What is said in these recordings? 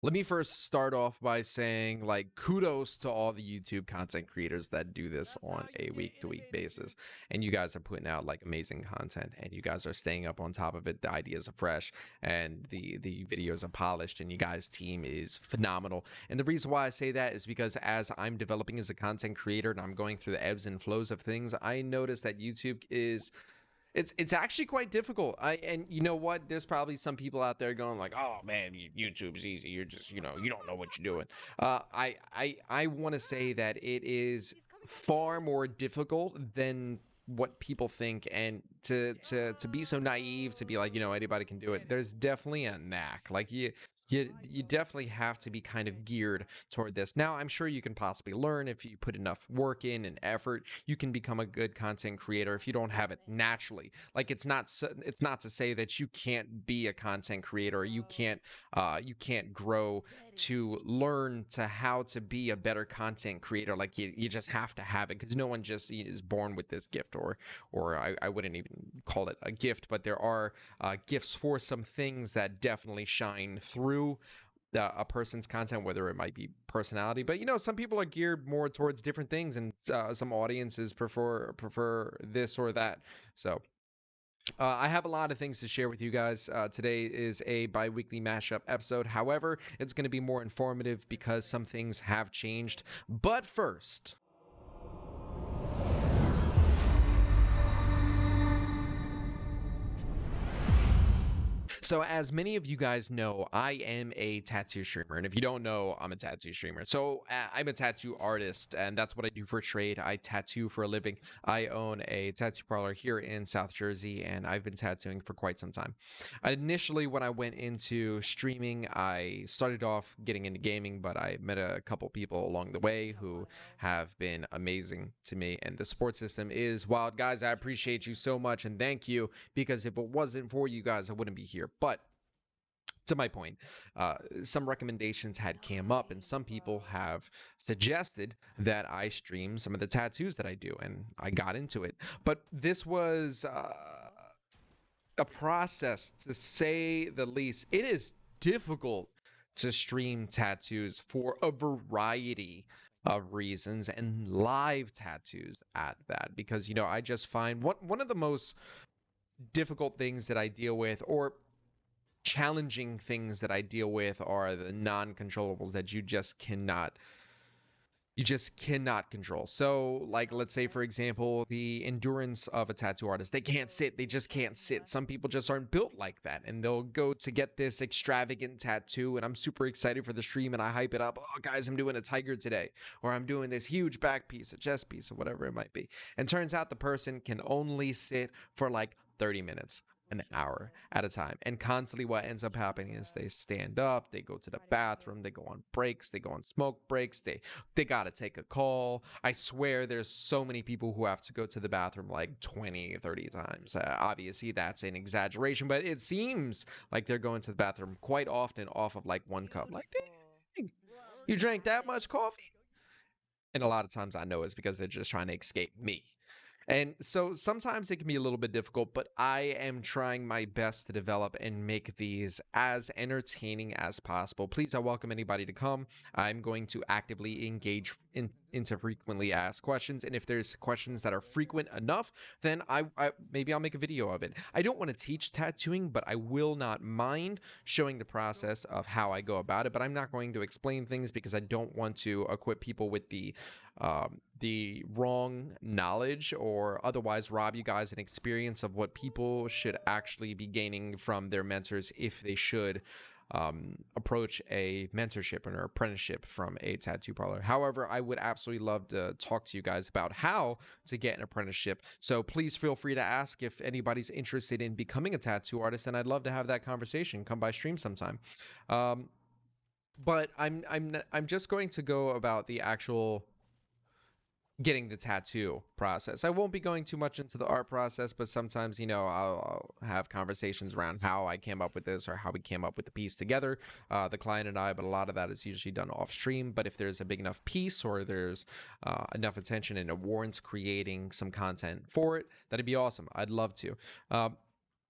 Let me first start off by saying, like, kudos to all the YouTube content creators that do this on a week to week basis. And you guys are putting out like amazing content and you guys are staying up on top of it. The ideas are fresh and the videos are polished and you guys' team is phenomenal. And the reason why I say that is because as I'm developing as a content creator and I'm going through the ebbs and flows of things, I notice that YouTube is it's actually quite difficult. And you know what? There's probably some people out there going like, "Oh man, YouTube's easy. You're just you don't know what you're doing." I want to say that it is far more difficult than what people think, and to be so naive to be like, anybody can do it. There's definitely a knack. Like you definitely have to be kind of geared toward this. Now, I'm sure you can possibly learn if you put enough work in and effort. You can become a good content creator if you don't have it naturally. Like it's not to say that you can't be a content creator or you can't grow to learn to how to be a better content creator. Like you just have to have it because no one just is born with this gift or I wouldn't even call it a gift, but there are gifts for some things that definitely shine through a person's content, whether it might be personality. But some people are geared more towards different things, and some audiences prefer this or that. So I have a lot of things to share with you guys. Today is a bi-weekly mashup episode. However, it's going to be more informative because some things have changed. But first, so as many of you guys know, I am a tattoo streamer. And if you don't know, I'm a tattoo streamer. So I'm a tattoo artist, and that's what I do for trade. I tattoo for a living. I own a tattoo parlor here in South Jersey, and I've been tattooing for quite some time. Initially, when I went into streaming, I started off getting into gaming, but I met a couple people along the way who have been amazing to me. And the support system is wild. Guys, I appreciate you so much, and thank you, because if it wasn't for you guys, I wouldn't be here. But to my point, some recommendations had came up, and some people have suggested that I stream some of the tattoos that I do, and I got into it. But this was a process, to say the least. It is difficult to stream tattoos for a variety of reasons, and live tattoos at that, because I just find one of the most difficult things that I deal with, or challenging things that I deal with, are the non-controllables that you just cannot control. So, like, let's say for example, the endurance of a tattoo artist. They can't sit. They just can't sit. Some people just aren't built like that, and they'll go to get this extravagant tattoo, and I'm super excited for the stream and I hype it up. Oh guys, I'm doing a tiger today, or I'm doing this huge back piece, a chest piece, or whatever it might be. And turns out the person can only sit for like 30 minutes, an hour at a time. And constantly what ends up happening is they stand up, they go to the bathroom, they go on breaks, they go on smoke breaks, they got to take a call. I swear there's so many people who have to go to the bathroom like 20, 30 times. Obviously that's an exaggeration, but it seems like they're going to the bathroom quite often off of like one cup. Like, dang, you drank that much coffee? And a lot of times I know it's because they're just trying to escape me. And so sometimes it can be a little bit difficult, but I am trying my best to develop and make these as entertaining as possible. Please, I welcome anybody to come. I'm going to actively engage into frequently asked questions. And if there's questions that are frequent enough, then I maybe I'll make a video of it. I don't want to teach tattooing, but I will not mind showing the process of how I go about it. But I'm not going to explain things because I don't want to equip people with the wrong knowledge, or otherwise rob you guys an experience of what people should actually be gaining from their mentors if they should approach a mentorship or an apprenticeship from a tattoo parlor. However, I would absolutely love to talk to you guys about how to get an apprenticeship. So please feel free to ask if anybody's interested in becoming a tattoo artist, and I'd love to have that conversation. Come by stream sometime. But I'm just going to go about the actual getting the tattoo process. I won't be going too much into the art process, but sometimes, I'll have conversations around how I came up with this or how we came up with the piece together, the client and I, but a lot of that is usually done off stream. But if there's a big enough piece, or there's enough attention and it warrants creating some content for it, that'd be awesome. I'd love to.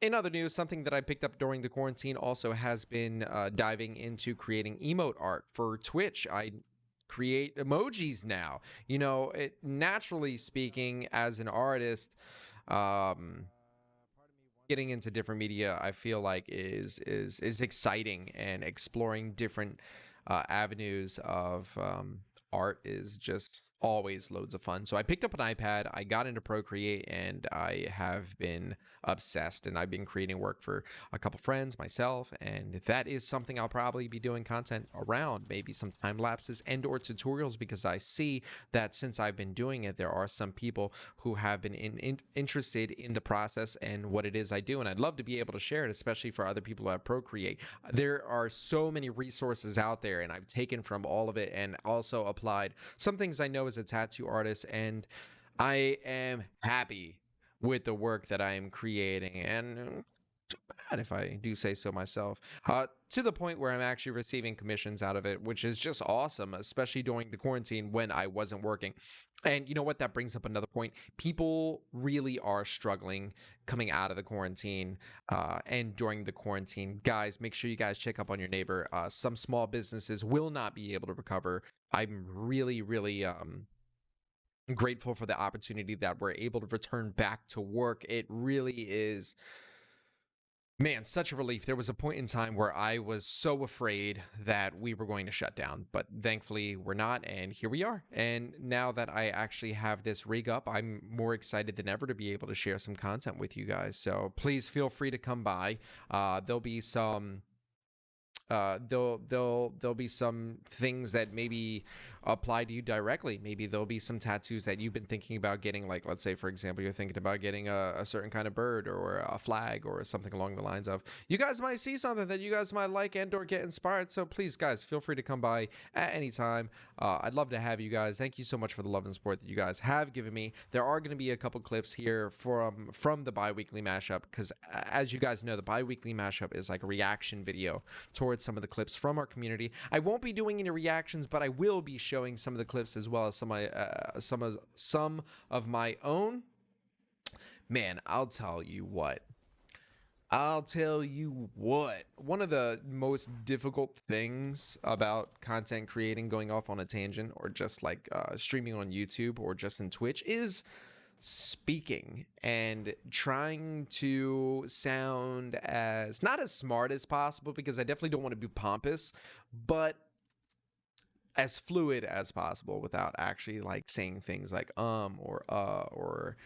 In other news, something that I picked up during the quarantine also has been diving into creating emote art for Twitch. I create emojis now. You know, it, naturally speaking, as an artist, um, getting into different media, I feel like is exciting, and exploring different avenues of art is just always loads of fun. So I picked up an iPad, I got into Procreate, and I have been obsessed, and I've been creating work for a couple friends, myself, and that is something I'll probably be doing content around, maybe some time lapses and or tutorials, because I see that since I've been doing it, there are some people who have been interested in the process and what it is I do, and I'd love to be able to share it, especially for other people who have Procreate. There are so many resources out there, and I've taken from all of it and also applied some things I know as a tattoo artist, and I am happy with the work that I am creating, and too bad if I do say so myself, to the point where I'm actually receiving commissions out of it, which is just awesome, especially during the quarantine when I wasn't working. And you know what? That brings up another point. People really are struggling coming out of the quarantine and during the quarantine. Guys, make sure you guys check up on your neighbor. Some small businesses will not be able to recover. I'm really, really grateful for the opportunity that we're able to return back to work. It really is, man, such a relief. There was a point in time where I was so afraid that we were going to shut down, but thankfully we're not, and here we are. And now that I actually have this rig up, I'm more excited than ever to be able to share some content with you guys. So please feel free to come by. There'll be some there'll be some things that maybe apply to you directly. Maybe there'll be some tattoos that you've been thinking about getting, like let's say for example you're thinking about getting a certain kind of bird or a flag or something along the lines of, you guys might see something that you guys might like and or get inspired. So please guys, feel free to come by at any time. I'd love to have you guys. Thank you so much for the love and support that you guys have given me. There are going to be a couple clips here from the Bi-weekly Mashup, because as you guys know, the Bi-weekly Mashup is like a reaction video towards some of the clips from our community. I won't be doing any reactions, but I will be showing some of the clips as well as some of my own. Man, I'll tell you what. One of the most difficult things about content creating, going off on a tangent, or just like streaming on YouTube or just in Twitch, is speaking and trying to sound as, not as smart as possible, because I definitely don't want to be pompous, but as fluid as possible without actually like saying things like or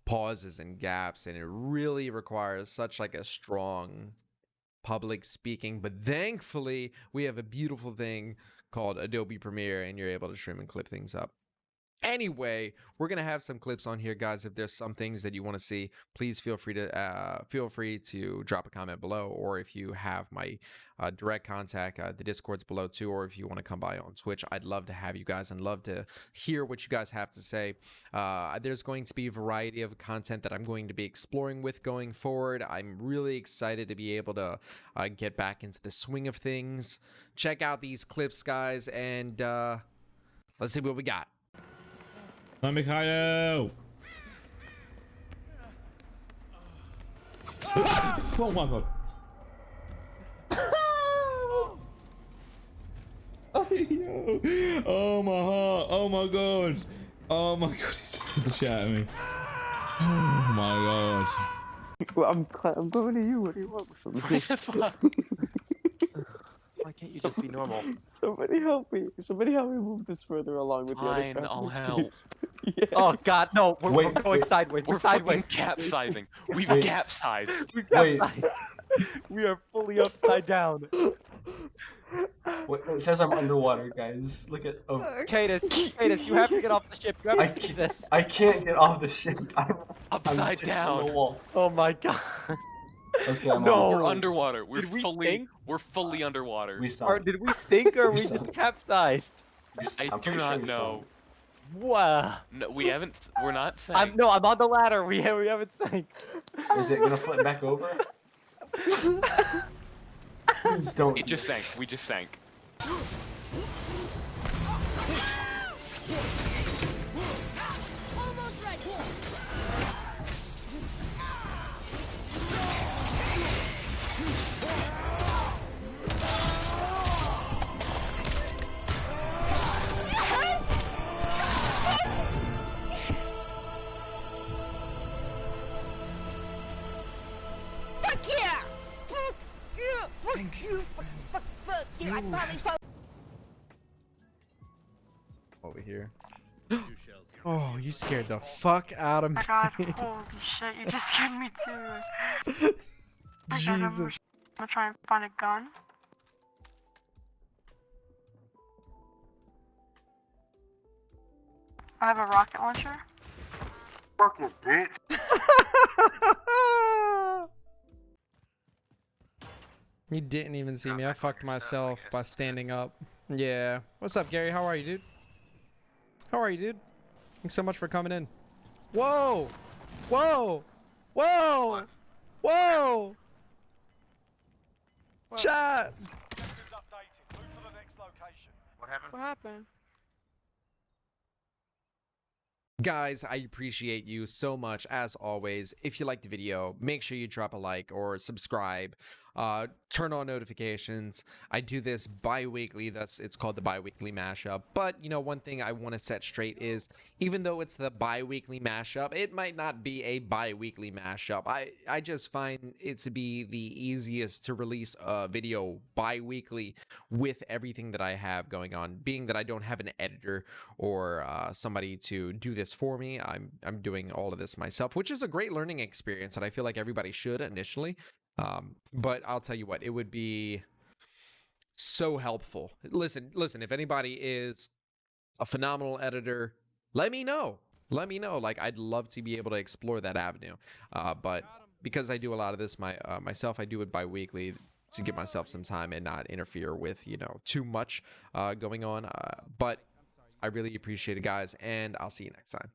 pauses and gaps. And it really requires such like a strong public speaking, but thankfully we have a beautiful thing called Adobe Premiere, and you're able to trim and clip things up. Anyway, we're gonna have some clips on here, guys. If there's some things that you want to see, please feel free to drop a comment below, or if you have my direct contact, the Discord's below too, or if you want to come by on Twitch, I'd love to have you guys and love to hear what you guys have to say. There's going to be a variety of content that I'm going to be exploring with going forward. I'm really excited to be able to get back into the swing of things. Check out these clips, guys, and let's see what we got. Hi, Mikhailo! Oh my god. Oh, yo. Oh my heart. Oh my god. Oh my god, he just hit the shit out of me. Oh my god. Well, I'm going to you. What do you want from me? What the fuck? Why can't you just be normal? Somebody help me. Somebody help me move this further along with the other Fine, crap. I'll help. Yeah. Oh god, no, we're going sideways. We're We're sideways. capsizing. We've Wait. capsized. We Wait. capsized. We are fully upside down. Wait, it says I'm underwater, guys. Look at. Oh, Cadus, you have to get off the ship. You have to see this. I can't get off the ship. I'm Upside fixed on the down. wall. Oh my god. Okay, I'm No. off. We're underwater. We're Did we fully sink? we're fully underwater. We Or stopped. did we sink or We we suck. just capsized? I I'm do pretty sure not we know. Wow. No, we haven't. We're not saying. I'm on the ladder. We haven't sank. suck. Is it gonna flip back over? Please don't. It just sank. We just sank. Fuck you. I probably Over here. Oh, you scared the fuck out of me. My god, holy shit, you just scared me too. Jesus. I'm gonna try and find a gun. I have a rocket launcher. Fucking bitch. You didn't even see me. I fucked myself by standing up. Yeah. What's up, Gary? How are you, dude? How are you, dude? Thanks so much for coming in. Whoa! Whoa! Whoa! Whoa! What? Chat! What happened? What happened? Guys, I appreciate you so much as always. If you liked the video, make sure you drop a like or subscribe. Turn on notifications. I do this bi-weekly, thus it's called the Biweekly Mashup. But you know, one thing I want to set straight is, even though it's the Biweekly Mashup, it might not be a bi-weekly mashup. I just find it to be the easiest to release a video bi-weekly with everything that I have going on, being that I don't have an editor or somebody to do this for me. I'm doing all of this myself, which is a great learning experience, and I feel like everybody should initially. But I'll tell you what, it would be so helpful. Listen, if anybody is a phenomenal editor, let me know. Like, I'd love to be able to explore that avenue. But because I do a lot of this myself, I do it bi-weekly to give myself some time and not interfere with, you know, too much going on. But I really appreciate it, guys, and I'll see you next time.